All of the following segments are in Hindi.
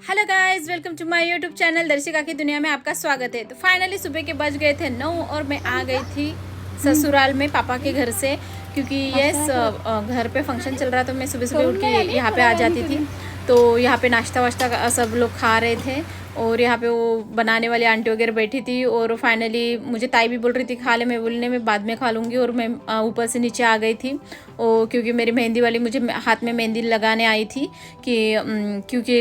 Hello guys, welcome to my YouTube channel Darshika की दुनिया में आपका स्वागत है। तो फाइनली सुबह के बज गए थे 9 और मैं आ गई थी ससुराल में पापा के घर से, क्योंकि घर पे फंक्शन चल रहा। तो मैं सुबह सुबह उठ के यहाँ पे आ जाती थी। तो यहाँ पे नाश्ता वाश्ता सब लोग खा रहे थे और यहाँ पे वो बनाने वाली आंटी वगैरह बैठी थी। और फाइनली मुझे ताई भी बोल रही थी खा ले, मैं बोलने में बाद में खा लूँगी। और मैं ऊपर से नीचे आ गई थी और क्योंकि मेरी मेहंदी वाली मुझे हाथ में मेहंदी लगाने आई थी कि क्योंकि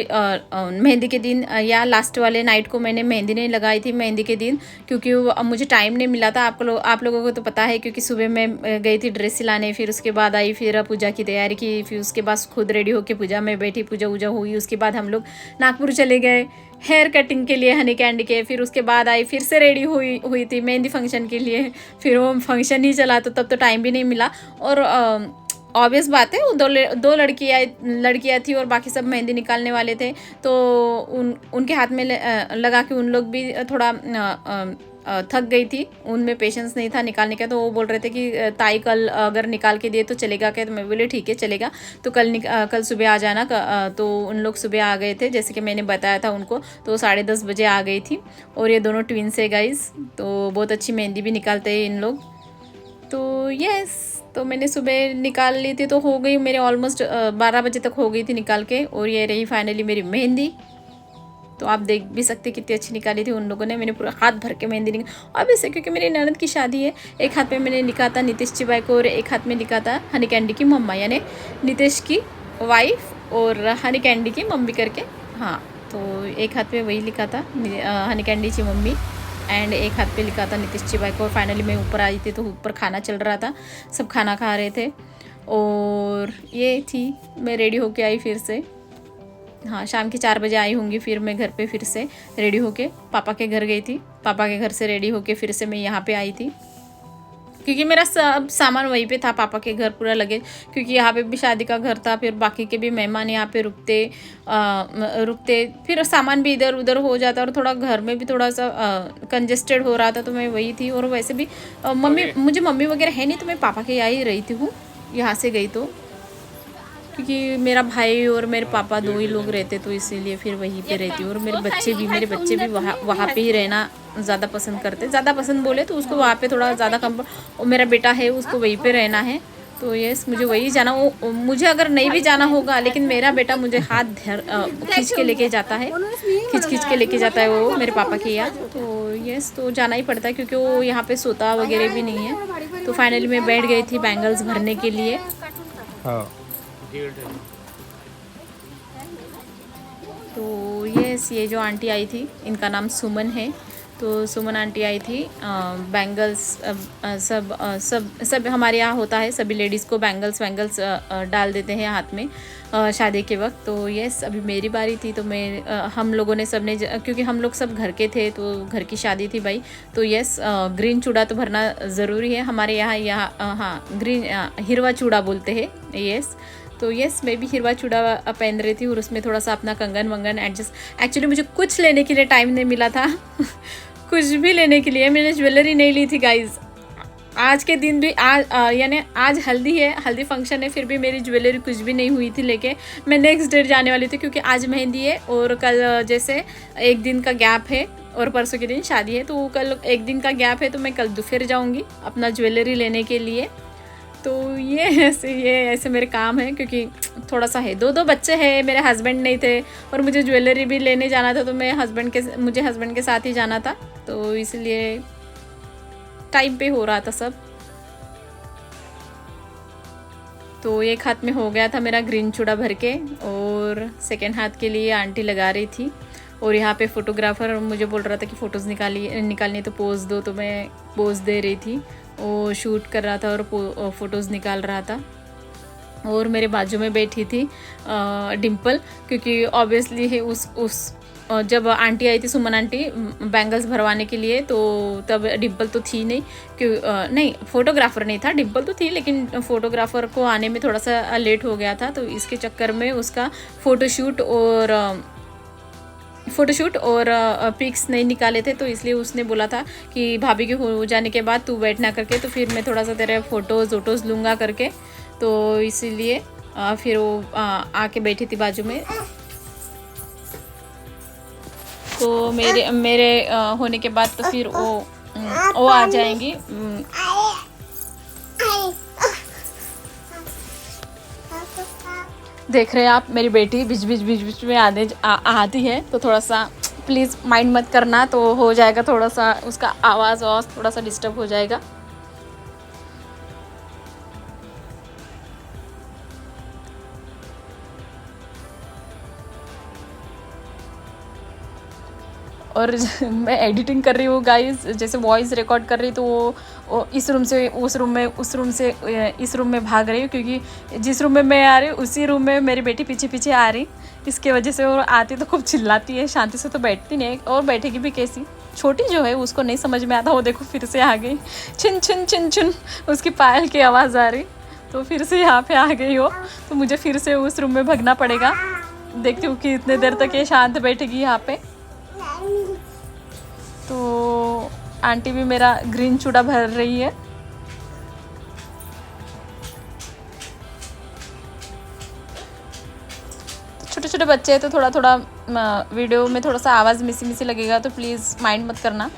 मेहंदी के दिन या लास्ट वाले नाइट को मैंने मेहंदी नहीं लगाई थी मेहंदी के दिन, क्योंकि मुझे टाइम नहीं मिला था। आप लोगों को तो पता है, क्योंकि सुबह मैं गई थी ड्रेस सिलाने, फिर उसके बाद आई, फिर पूजा की तैयारी की, फिर उसके बाद खुद रेडी होकर पूजा में बैठी, पूजा वूजा हुई। उसके बाद हम लोग नागपुर चले गए हेयर कटिंग के लिए हनी कैंडी के। फिर उसके बाद आई, फिर से रेडी हुई थी मेहंदी फंक्शन के लिए। फिर वो फंक्शन ही चला तो तब तो टाइम भी नहीं मिला। और ऑब्वियस बात है, वो दो लड़कियाँ थी और बाकी सब मेहंदी निकालने वाले थे। तो उनके हाथ में लगा के उन लोग भी थोड़ा थक गई थी, उनमें पेशेंस नहीं था निकालने का। तो वो बोल रहे थे कि ताई कल अगर निकाल के दिए तो चलेगा क्या। तो मैं बोले ठीक है चलेगा, तो कल सुबह आ जाना। तो उन लोग सुबह आ गए थे जैसे कि मैंने बताया था उनको। तो 10:30 बजे आ गई थी। और ये दोनों ट्विन्स है गाइस, तो बहुत अच्छी मेहंदी भी निकालते हैं इन लोग। तो यस, तो मैंने सुबह निकाल ली थी, तो हो गई मेरे ऑलमोस्ट 12 बजे तक हो गई थी निकाल के। और ये रही फाइनली मेरी मेहंदी। तो आप देख भी सकते कितनी अच्छी निकाली थी उन लोगों ने। मैंने पूरा हाथ भर के मेहंदी निकाली। अब इससे क्योंकि मेरी ननद की शादी है, एक हाथ में मैंने लिखा था नीतीश चिबाई को और एक हाथ में लिखा था हनी कैंडी की मम्मा, यानी नीतीश की वाइफ और हनी कैंडी की मम्मी करके। हाँ, तो एक हाथ पे वही लिखा था हनी कैंडी की मम्मी एंड एक हाथ पे लिखा था नीतीश चिबाई को। और फाइनली मैं ऊपर आई थी, तो ऊपर खाना चल रहा था, सब खाना खा रहे थे। और ये थी, मैं रेडी होके आई फिर से। हाँ, शाम के 4 बजे आई होंगी। फिर मैं घर पे फिर से रेडी होके पापा के घर गई थी। पापा के घर से रेडी होके फिर से मैं यहाँ पे आई थी, क्योंकि मेरा सब सामान वहीं पे था पापा के घर, पूरा लगेज। क्योंकि यहाँ पे भी शादी का घर था, फिर बाकी के भी मेहमान यहाँ पे रुकते, फिर सामान भी इधर उधर हो जाता। और थोड़ा घर में भी थोड़ा सा कंजेस्टेड हो रहा था, तो मैं वही थी। और वैसे भी मुझे मम्मी वगैरह है नहीं, तो मैं पापा के यहाँ ही रही थी हूँ, यहाँ से गई तो। क्योंकि मेरा भाई और मेरे पापा दो ही लोग रहते, तो इसीलिए फिर वहीं पे रहती हूँ। और मेरे बच्चे भी वहाँ पे ही रहना ज़्यादा पसंद करते। ज़्यादा पसंद बोले तो उसको वहाँ पे थोड़ा ज़्यादा कम। और मेरा बेटा है, उसको वहीं पे रहना है। तो यस, मुझे वही जाना। मुझे अगर नहीं भी जाना होगा, लेकिन मेरा बेटा मुझे हाथ खींच के लेके जाता है, खींच के लेके जाता है वो मेरे पापा के यहाँ। तो यस, तो जाना ही पड़ता है, क्योंकि वो यहाँ पे सोता वगैरह भी नहीं है। तो फाइनली मैं बैठ गई थी बैंगल्स भरने के लिए। तो ये जो आंटी आई थी, इनका नाम सुमन है। तो सुमन आंटी आई थी। बैंगल्स सब हमारे यहाँ होता है, सभी लेडीज़ को बैंगल्स डाल देते हैं हाथ में शादी के वक्त। तो यस, अभी मेरी बारी थी। तो हम लोगों ने सबने, क्योंकि हम लोग सब घर के थे, तो घर की शादी थी भाई। तो यस, ग्रीन चूड़ा तो भरना ज़रूरी है हमारे यहाँ। हाँ, ग्रीन हिरवा चूड़ा बोलते हैं। यस, तो यस, मैं भी हिरवा चूड़ा पहन रही थी और उसमें थोड़ा सा अपना कंगन वंगन एडजस्ट। एक्चुअली मुझे कुछ लेने के लिए टाइम नहीं मिला था कुछ भी लेने के लिए मैंने ज्वेलरी नहीं ली थी गाइज। आज के दिन भी यानी आज हल्दी है, हल्दी फंक्शन है, फिर भी मेरी ज्वेलरी कुछ भी नहीं हुई थी लेके। मैं नेक्स्ट डे जाने वाली थी, क्योंकि आज मेहंदी है और कल जैसे एक दिन का गैप है और परसों के दिन शादी है। तो कल एक दिन का गैप है, तो मैं कल दोपहर जाऊँगी अपना ज्वेलरी लेने के लिए। तो ये ऐसे मेरे काम है, क्योंकि थोड़ा सा है, दो बच्चे हैं, मेरे हस्बैंड नहीं थे और मुझे ज्वेलरी भी लेने जाना था। तो मुझे हस्बैंड के साथ ही जाना था, तो इसलिए टाइम पे हो रहा था सब। तो एक हाथ में हो गया था मेरा ग्रीन चूड़ा भर के, और सेकेंड हाथ के लिए आंटी लगा रही थी। और यहाँ पे फोटोग्राफर मुझे बोल रहा था कि फ़ोटोज़ निकालनी तो पोज़ दो, तो मैं पोज़ दे रही थी। वो शूट कर रहा था और फ़ोटोज़ निकाल रहा था। और मेरे बाजू में बैठी थी डिम्पल, क्योंकि ऑब्वियसली है जब आंटी आई थी सुमन आंटी बैंगल्स भरवाने के लिए, तो तब डिम्पल तो थी नहीं। नहीं, फोटोग्राफर नहीं था, डिम्पल तो थी, लेकिन फोटोग्राफर को आने में थोड़ा सा लेट हो गया था। तो इसके चक्कर में उसका फ़ोटोशूट और पिक्स नहीं निकाले थे। तो इसलिए उसने बोला था कि भाभी के हो जाने के बाद तू बैठना करके, तो फिर मैं थोड़ा सा तेरे फ़ोटोज़ लूँगा करके। तो इसीलिए फिर वो आके बैठी थी बाजू में। तो मेरे होने के बाद तो फिर वो आ जाएंगी। देख रहे हैं आप, मेरी बेटी बीच बीच में आती है, तो थोड़ा सा प्लीज़ माइंड मत करना, तो हो जाएगा थोड़ा सा उसका आवाज़ थोड़ा सा डिस्टर्ब हो जाएगा। और मैं एडिटिंग कर रही हूँ गाइस, जैसे वॉइस रिकॉर्ड कर रही, तो वो इस रूम से उस रूम में, उस रूम से इस रूम में भाग रही हूँ, क्योंकि जिस रूम में मैं आ रही हूँ उसी रूम में मेरी बेटी पीछे पीछे आ रही। इसके वजह से वो आती तो खूब चिल्लाती है, शांति से तो बैठती नहीं है, और बैठेगी भी कैसी। छोटी जो है उसको नहीं समझ में आता, वो देखो फिर से आ गई, छिन छिन छिन छिन उसकी पायल की आवाज़ आ रही, तो फिर से यहाँ पे आ गई हो, तो मुझे फिर से उस रूम में भागना पड़ेगा। देखती हूँ कि इतने देर तक ये शांत बैठेगी यहाँ पे। तो आंटी भी मेरा ग्रीन चूड़ा भर रही है। छोटे छोटे बच्चे हैं तो थोड़ा थोड़ा वीडियो में थोड़ा सा आवाज़ मिसी मिसी लगेगा, तो प्लीज़ माइंड मत करना।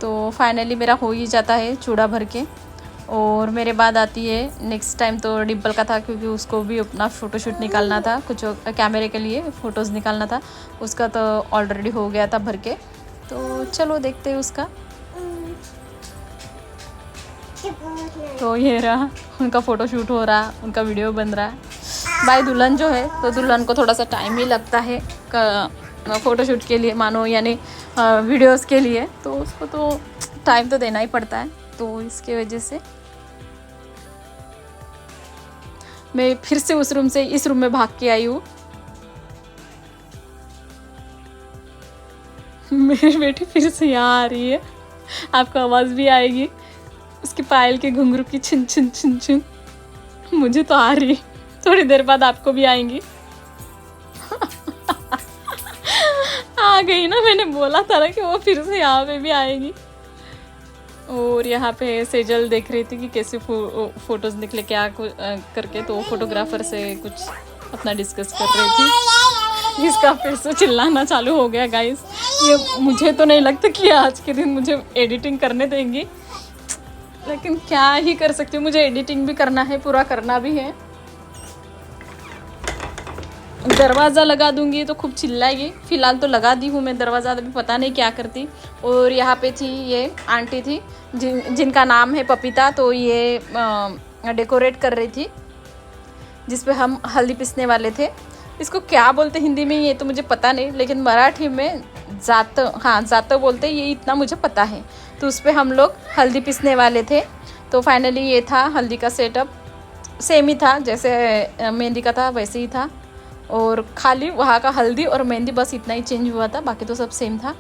तो फाइनली मेरा हो ही जाता है चूड़ा भर के, और मेरे बाद आती है नेक्स्ट टाइम तो डिम्पल का था, क्योंकि उसको भी अपना फ़ोटोशूट निकालना था, कुछ कैमरे के लिए फ़ोटोज़ निकालना था, उसका तो ऑलरेडी हो गया था भर के। तो चलो देखते हैं उसका। तो ये रहा उनका फ़ोटोशूट हो रहा, उनका वीडियो बन रहा। भाई दुल्हन जो है, तो दुल्हन को थोड़ा सा टाइम ही लगता है फ़ोटोशूट के लिए, मानो यानी वीडियोस के लिए, तो उसको तो टाइम तो देना ही पड़ता है। तो इसके वजह से मैं फिर से उस रूम से इस रूम में भाग के आई हूँ। मेरी बेटी फिर से यहाँ आ रही है, आपको आवाज़ भी आएगी उसकी पायल के घुंघरू की, छिन छिन छिन छिन। मुझे तो आ रही, थोड़ी देर बाद आपको भी आएंगी। आ गई ना, मैंने बोला था ना कि वो फिर से यहाँ पे भी आएगी। और यहाँ पे सेजल देख रही थी कि कैसे फ़ोटोज़ निकले क्या करके, तो फोटोग्राफर से कुछ अपना डिस्कस कर रही थी। इसका फिर से चिल्लाना चालू हो गया गाइस। ये मुझे तो नहीं लगता कि आज के दिन मुझे एडिटिंग करने देंगी, लेकिन क्या ही कर सकती हूँ, मुझे एडिटिंग भी करना है, पूरा करना भी है। दरवाज़ा लगा दूंगी तो खूब चिल्लाएगी। फ़िलहाल तो लगा दी हूँ मैं दरवाज़ा, अभी पता नहीं क्या करती। और यहाँ पे थी ये आंटी थी जिनका नाम है पपीता, तो ये डेकोरेट कर रही थी, जिस पे हम हल्दी पिसने वाले थे। इसको क्या बोलते हिंदी में ये तो मुझे पता नहीं, लेकिन मराठी में जातं बोलते, ये इतना मुझे पता है। तो उस पर हम लोग हल्दी पिसने वाले थे। तो फाइनली ये था हल्दी का सेटअप, सेम ही था जैसे मेहंदी का था वैसे ही था, और खाली वहाँ का हल्दी और मेहंदी बस इतना ही चेंज हुआ था, बाकी तो सब सेम था।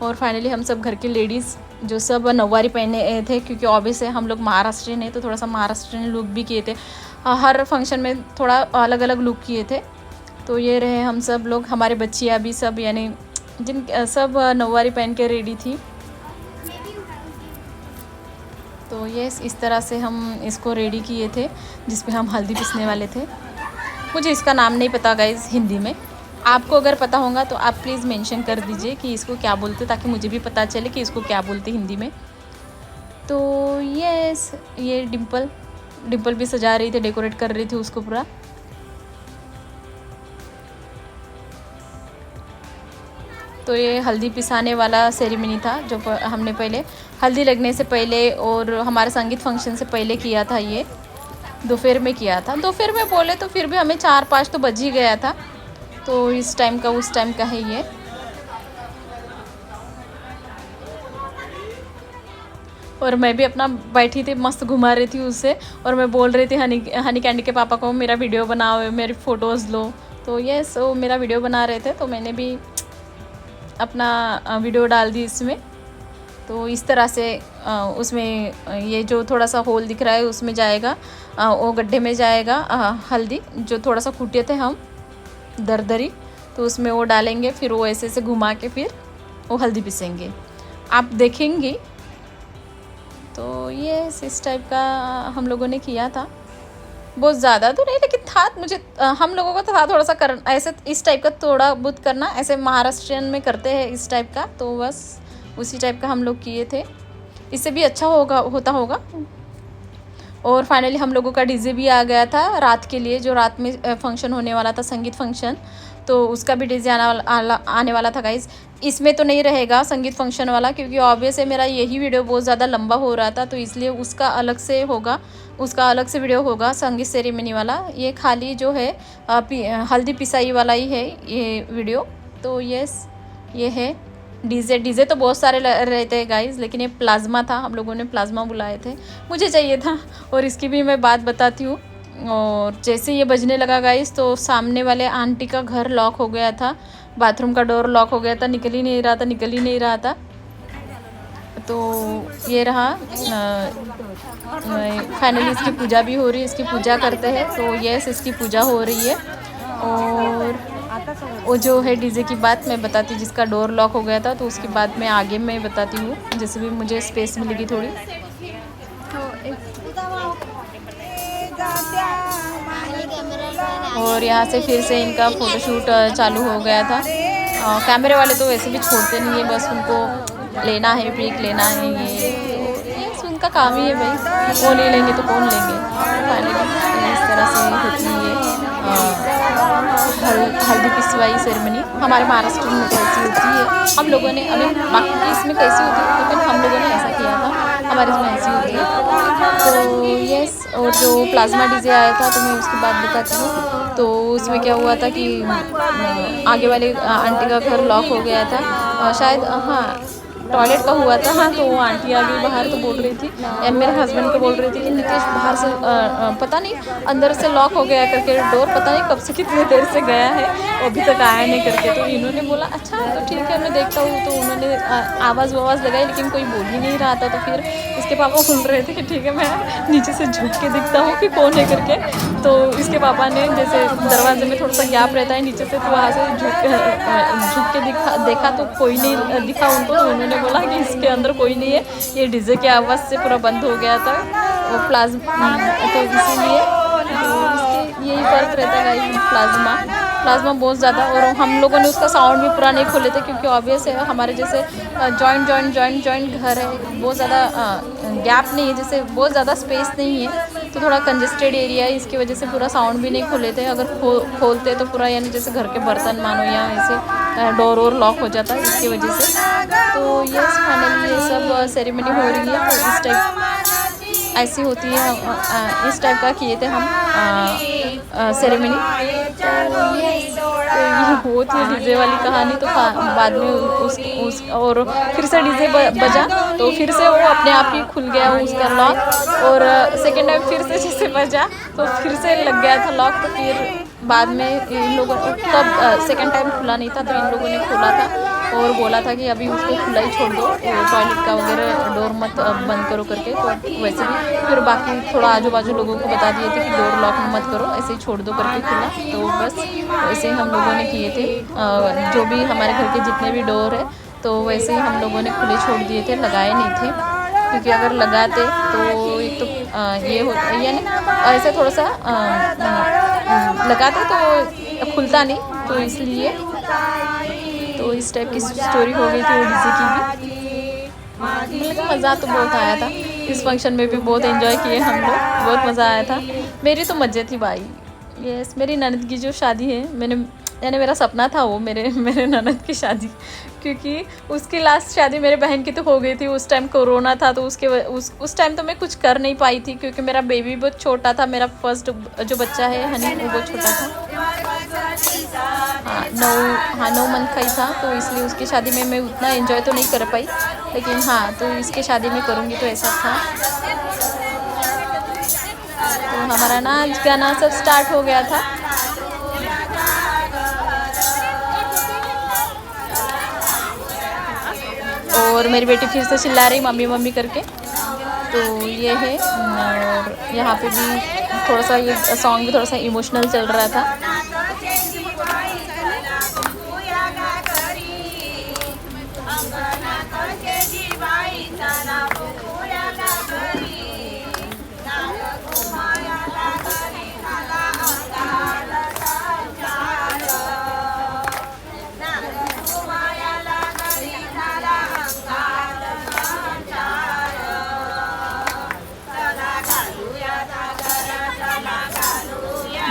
और फाइनली हम सब घर के लेडीज़ जो सब नौवारी पहने थे, क्योंकि ऑब्वियस है हम लोग महाराष्ट्रियन है, तो थोड़ा सा महाराष्ट्रियन लुक भी किए थे। हर फंक्शन में थोड़ा अलग अलग लुक किए थे। तो ये रहे हम सब लोग, हमारे बच्चियाँ भी सब, यानी जिन सब नौवारी पहन के रेडी थी। तो ये इस तरह से हम इसको रेडी किए थे, जिस पे हम हल्दी पिसने वाले थे। मुझे इसका नाम नहीं पता गाइस हिंदी में, आपको अगर पता होगा तो आप प्लीज़ मेंशन कर दीजिए कि इसको क्या बोलते, ताकि मुझे भी पता चले कि इसको क्या बोलते हिंदी में। तो ये डिम्पल भी सजा रही थी, डेकोरेट कर रही थी उसको पूरा। तो ये हल्दी पिसाने वाला सेरेमनी था, जो हमने पहले हल्दी लगने से पहले और हमारे संगीत फंक्शन से पहले किया था। ये दोपहर में किया था, दोपहर में बोले तो फिर भी हमें 4-5 तो बज ही गया था। तो इस टाइम का उस टाइम का है ये। और मैं भी अपना बैठी थी, मस्त घुमा रही थी उससे, और मैं बोल रही थी हनी कैंडी के पापा को मेरा वीडियो बनाओ, मेरी फ़ोटोज़ लो। तो ये सो मेरा वीडियो बना रहे थे, तो मैंने भी अपना वीडियो डाल दी इसमें। तो इस तरह से उसमें ये जो थोड़ा सा होल दिख रहा है उसमें जाएगा, वो गड्ढे में जाएगा हल्दी, जो थोड़ा सा कूटे थे हम दरदरी, तो उसमें वो डालेंगे, फिर वो ऐसे घुमा के फिर वो हल्दी पिसेंगे। आप देखेंगी। तो ये इस टाइप का हम लोगों ने किया था, बहुत ज़्यादा तो नहीं लेकिन था। मुझे हम लोगों को तो था थोड़ा सा कर ऐसे इस टाइप का थोड़ा बहुत करना, ऐसे महाराष्ट्रियन में करते हैं इस टाइप का, तो बस उसी टाइप का हम लोग किए थे। इससे भी अच्छा होता होगा। और फाइनली हम लोगों का डीजे भी आ गया था रात के लिए, जो रात में फंक्शन होने वाला था, संगीत फंक्शन, तो उसका भी डीजे आने वाला था गाइज़। इसमें तो नहीं रहेगा संगीत फंक्शन वाला, क्योंकि ऑब्वियस है मेरा यही वीडियो बहुत ज़्यादा लंबा हो रहा था, तो इसलिए उसका अलग से होगा, उसका अलग से वीडियो होगा संगीत सेरेमनी वाला। ये खाली जो है हल्दी पिसाई वाला ही है ये वीडियो। तो यस, ये है डीजे तो बहुत सारे रहते हैं गाइज, लेकिन ये प्लाज्मा था, हम लोगों ने प्लाज्मा बुलाए थे, मुझे चाहिए था। और इसकी भी मैं बात बताती हूँ। और जैसे ये बजने लगा गाइज, तो सामने वाले आंटी का घर लॉक हो गया था, बाथरूम का डोर लॉक हो गया था, निकल ही नहीं रहा था। तो ये रहा, फाइनली इसकी पूजा भी हो रही है, इसकी पूजा करते हैं। तो यस, इसकी पूजा हो रही है। और वो जो है डीजे की बात मैं बताती हूँ, जिसका डोर लॉक हो गया था, तो उसकी बात मैं आगे मैं बताती हूँ, जैसे भी मुझे स्पेस मिलेगी थोड़ी। और यहाँ से फिर से इनका फ़ोटोशूट चालू हो गया था। कैमरे वाले तो वैसे भी छोड़ते नहीं है, बस उनको लेना है, पिक लेना है, ये उनका काम ही है भाई, वो नहीं लेंगे तो कौन लेंगे। फाइनली इस तरह से होती है हल्दी पिसवाई सेरेमनी। हमारे महाराष्ट्र में तो ऐसी होती है, हम लोगों ने, अभी बाकी की इसमें कैसी होती है, लेकिन हम लोगों ने ऐसा किया था, हमारे इसमें ऐसी होती है। तो यस, और जो प्लाज्मा डीजे आया था, तो मैं उसकी बात बताती हूँ। तो उसमें क्या हुआ था कि आगे वाले आंटी का घर लॉक हो गया था, शायद हाँ टॉयलेट का हुआ था। हाँ, तो वो आंटी आ गई बाहर, तो बोल रही थी, या मेरे हस्बैंड को बोल रही थी कि नितेश बाहर से पता नहीं अंदर से लॉक हो गया करके डोर, पता नहीं कब से कितनी देर से गया है, अभी तक आया नहीं करके। तो इन्होंने बोला अच्छा तो ठीक है मैं देखता हूँ। तो उन्होंने आवाज़ लगाई, लेकिन कोई बोल ही नहीं रहा था। तो फिर इसके पापा बोल रहे थे कि ठीक है मैं नीचे से झुक के दिखता हूँ कि कौन है करके। तो इसके पापा ने, जैसे दरवाजे में थोड़ा सा गैप रहता है नीचे से, तो वहाँ से झुक के देखा तो कोई नहीं दिखा उनको। तो उन्होंने बोला कि इसके अंदर कोई नहीं है, ये डीजे की आवाज़ से पूरा बंद हो गया था वो प्लाज्मा। तो इसीलिए इसके यही फ़र्क रहता है प्लाज्मा बहुत ज़्यादा। और हम लोगों ने उसका साउंड भी पूरा नहीं खोले थे, क्योंकि ऑब्वियस है हमारे जैसे जॉइंट घर है, बहुत ज़्यादा गैप नहीं है, जैसे बहुत ज़्यादा स्पेस नहीं है, तो थोड़ा कंजेस्टेड एरिया है, इसकी वजह से पूरा साउंड भी नहीं खोले थे। अगर खोलते तो पूरा यानी जैसे घर के बर्तन मानो या ऐसे डोर और लॉक हो जाता है, इसकी वजह से। तो यस, फाइनली ये सब सेरेमनी हो रही है। तो इस टाइप ऐसी होती है, इस टाइप का किए थे हम सेरेमनी। तो ये होती है डीजे वाली कहानी। तो बाद में उस और फिर से डीजे बजा, तो फिर से वो अपने आप ही खुल गया उसका लॉक। और सेकेंड टाइम फिर से जैसे बजा तो फिर से लग गया था लॉक। तो फिर बाद में इन लोगों तब सेकेंड टाइम खुला नहीं था, तो इन लोगों ने खोला था और बोला था कि अभी उसको खुला ही छोड़ दो, टॉयलेट का वगैरह डोर मत बंद करो करके। तो वैसे भी फिर बाकी थोड़ा आजू बाजू लोगों को बता दिए थे कि डोर लॉक मत करो, ऐसे ही छोड़ दो करके खुला। तो बस ऐसे ही हम लोगों ने किए थे, जो भी हमारे घर के जितने भी डोर है, तो वैसे ही हम लोगों ने खुले छोड़ दिए थे, लगाए नहीं थे। क्योंकि अगर लगाते तो एक तो ये हो यानी ऐसे थोड़ा सा लगाते तो खुलता नहीं, तो इसलिए। तो इस टाइप की स्टोरी हो गई थी वो डीजे की भी। लेकिन मज़ा तो बहुत आया था, इस फंक्शन में भी बहुत एंजॉय किए हम लोग, बहुत मज़ा आया था। मेरी तो मज़े थी भाई। यस, मेरी ननद की जो शादी है, यानी मेरा सपना था वो मेरे ननद की शादी, क्योंकि उसकी लास्ट शादी मेरे बहन की तो हो गई थी, उस टाइम कोरोना था। तो उस टाइम तो मैं कुछ कर नहीं पाई थी, क्योंकि मेरा बेबी बहुत छोटा था, मेरा फर्स्ट जो बच्चा है हनी, वो बहुत छोटा था। हाँ 9 मंथ का ही था। तो इसलिए उसकी शादी में मैं उतना एंजॉय तो नहीं कर पाई, लेकिन हाँ तो इसके शादी में करूँगी तो ऐसा था। तो हमारा नाच गाना सब स्टार्ट हो गया था। और मेरी बेटी फिर से चिल्ला रही मम्मी मम्मी करके। तो ये है, और यहाँ पे भी थोड़ा सा ये सॉन्ग भी थोड़ा सा इमोशनल चल रहा था।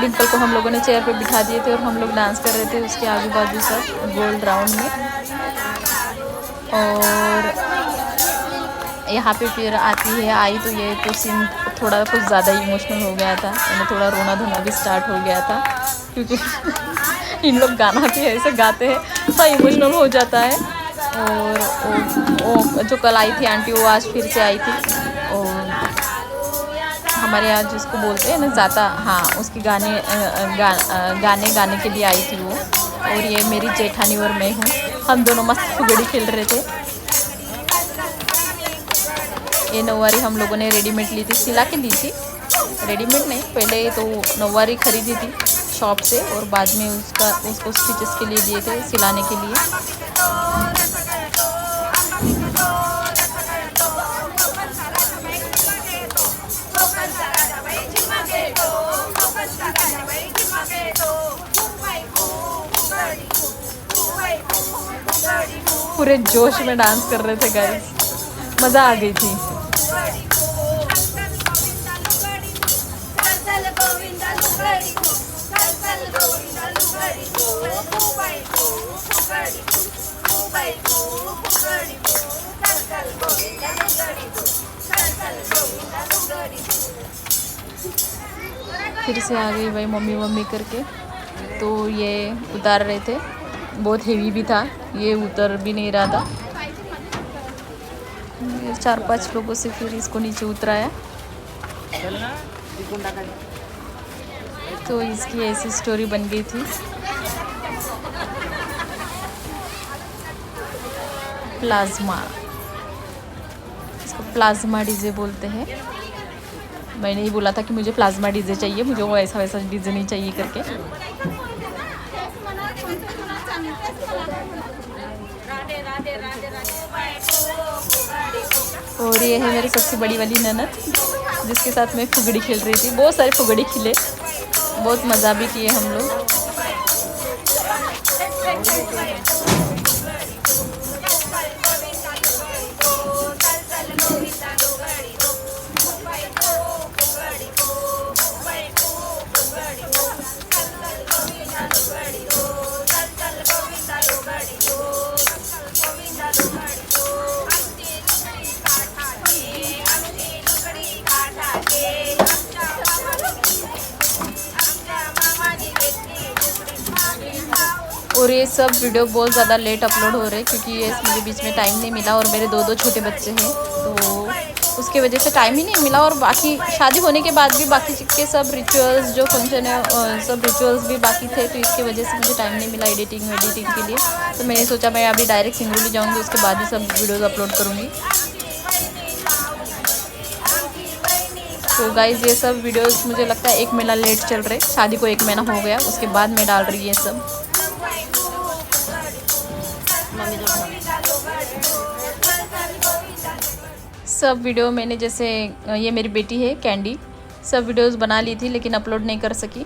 डिम्पल को हम लोगों ने चेयर पे बिठा दिए थे और हम लोग डांस कर रहे थे उसके आजू बाजू सब गोल राउंड में। और यहाँ पे फिर आई तो ये तो सीन थोड़ा कुछ ज़्यादा इमोशनल हो गया था, मैंने थोड़ा रोना धोना भी स्टार्ट हो गया था क्योंकि इन लोग गाना भी ऐसे गाते हैं तो इमोशनल हो जाता है। और वो जो कल आई थी आंटी वो आज फिर से आई थी, और हमारे यहाँ जिसको बोलते हैं ना जाता, हाँ उसके गाने गाने के लिए आई थी वो। और ये मेरी जेठानी और मैं हूँ, हम दोनों मस्त फुगड़ी खेल रहे थे। ये नौवारी हम लोगों ने रेडीमेड ली थी, सिला के ली थी, रेडीमेड नहीं, पहले तो नौवारी खरीदी थी शॉप से और बाद में उसको स्टिचेस के लिए दिए थे सिलाने के लिए। पूरे जोश में डांस कर रहे थे गाइस, मज़ा आ गई थी। फिर से आ गई भाई मम्मी करके, तो ये उतार रहे थे, बहुत हेवी भी था, ये उतर भी नहीं रहा था। 4-5 लोगों से फिर इसको नीचे उतराया। तो इसकी ऐसी स्टोरी बन गई थी। प्लाज्मा, इसको प्लाज्मा डीजे बोलते हैं। मैंने ही बोला था कि मुझे प्लाज्मा डीजे चाहिए, मुझे वो ऐसा वैसा डीजे नहीं चाहिए करके। और ये है मेरी सबसे बड़ी वाली ननद जिसके साथ मैं फुगड़ी खेल रही थी। बहुत सारे फुगड़ी खिले, बहुत मज़ा भी किए हम लोग। और ये सब वीडियो बहुत ज़्यादा लेट अपलोड हो रहे हैं क्योंकि ये मुझे बीच में टाइम नहीं मिला, और मेरे 2 छोटे बच्चे हैं तो उसके वजह से टाइम ही नहीं मिला। और बाकी शादी होने के बाद भी बाकी के सब रिचुअल्स जो फंक्शन है सब रिचुअल्स भी बाकी थे, तो इसके वजह से मुझे टाइम नहीं मिला एडिटिंग के लिए। तो मैंने सोचा मैं अभी डायरेक्ट सिंगरौली जाऊँगी, उसके बाद ही सब वीडियोज़ अपलोड करूँगी। तो गाइज़ ये सब वीडियोस मुझे लगता है 1 महीना लेट चल रहे, शादी को 1 महीना हो गया, उसके बाद मैं डाल रही है सब वीडियो। मैंने जैसे ये मेरी बेटी है कैंडी, सब वीडियोस बना ली थी लेकिन अपलोड नहीं कर सकी।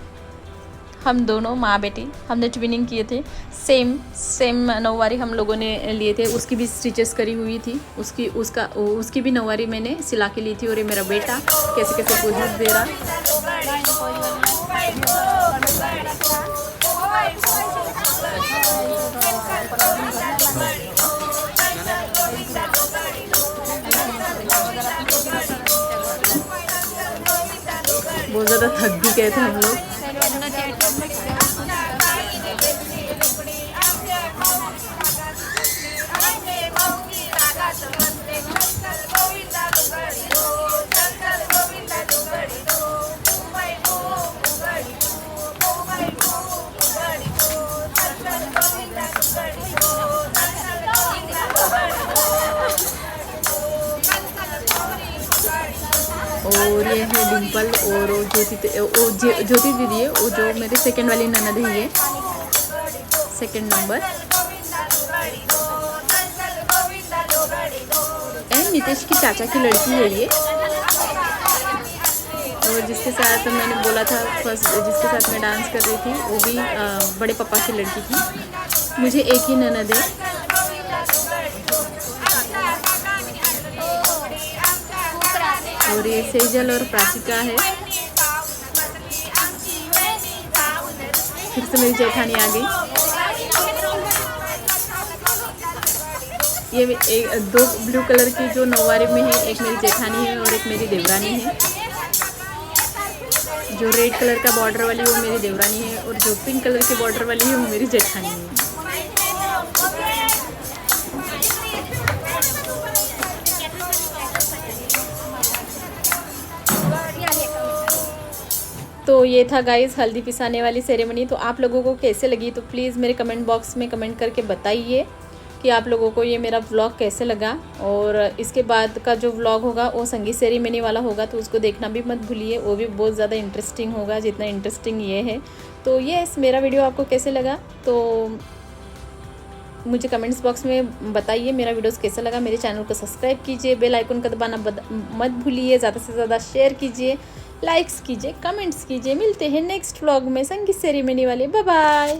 हम दोनों माँ बेटी हमने ट्विनिंग किए थे, सेम नौवारी हम लोगों ने लिए थे, उसकी भी स्टिचेस करी हुई थी, उसकी भी नौवारी मैंने सिला के ली थी। और ये मेरा बेटा कैसे कैसे पोजेस दे रहा। बहुत ज़्यादा थक भी गए थे हम लोग। और ये है डिम्पल और ज्योति दीदी है, वो जो मेरी सेकंड वाली ननद है, ये सेकंड नंबर। नितेश की चाचा की लड़की है ये, और जिसके साथ मैंने बोला था फर्स्ट, जिसके साथ मैं डांस कर रही थी वो भी बड़े पापा की लड़की थी। मुझे एक ही ननद है। और ये सेजल और प्राचिका है। फिर से मेरी जेठानी आ गई। ये दो ब्लू कलर की जो नौवारी में है, एक मेरी जेठानी है और एक मेरी देवरानी है। जो रेड कलर का बॉर्डर वाली वो मेरी देवरानी है और जो पिंक कलर की बॉर्डर वाली है वो मेरी जेठानी है। तो ये था गाइस हल्दी पिसाने वाली सेरेमनी। तो आप लोगों को कैसे लगी तो प्लीज़ मेरे कमेंट बॉक्स में कमेंट करके बताइए कि आप लोगों को ये मेरा व्लॉग कैसे लगा। और इसके बाद का जो व्लॉग होगा वो संगीत सेरेमनी वाला होगा, तो उसको देखना भी मत भूलिए, वो भी बहुत ज़्यादा इंटरेस्टिंग होगा जितना इंटरेस्टिंग ये है। तो ये मेरा वीडियो आपको कैसे लगा तो मुझे कमेंट्स बॉक्स में बताइए मेरा वीडियोस कैसा लगा। मेरे चैनल को सब्सक्राइब कीजिए, बेल आइकन का दबाना मत भूलिए, ज़्यादा से ज़्यादा शेयर कीजिए, लाइक्स कीजिए, कमेंट्स कीजिए। मिलते हैं नेक्स्ट व्लॉग में संगीत सेरेमनी वाले। Bye bye.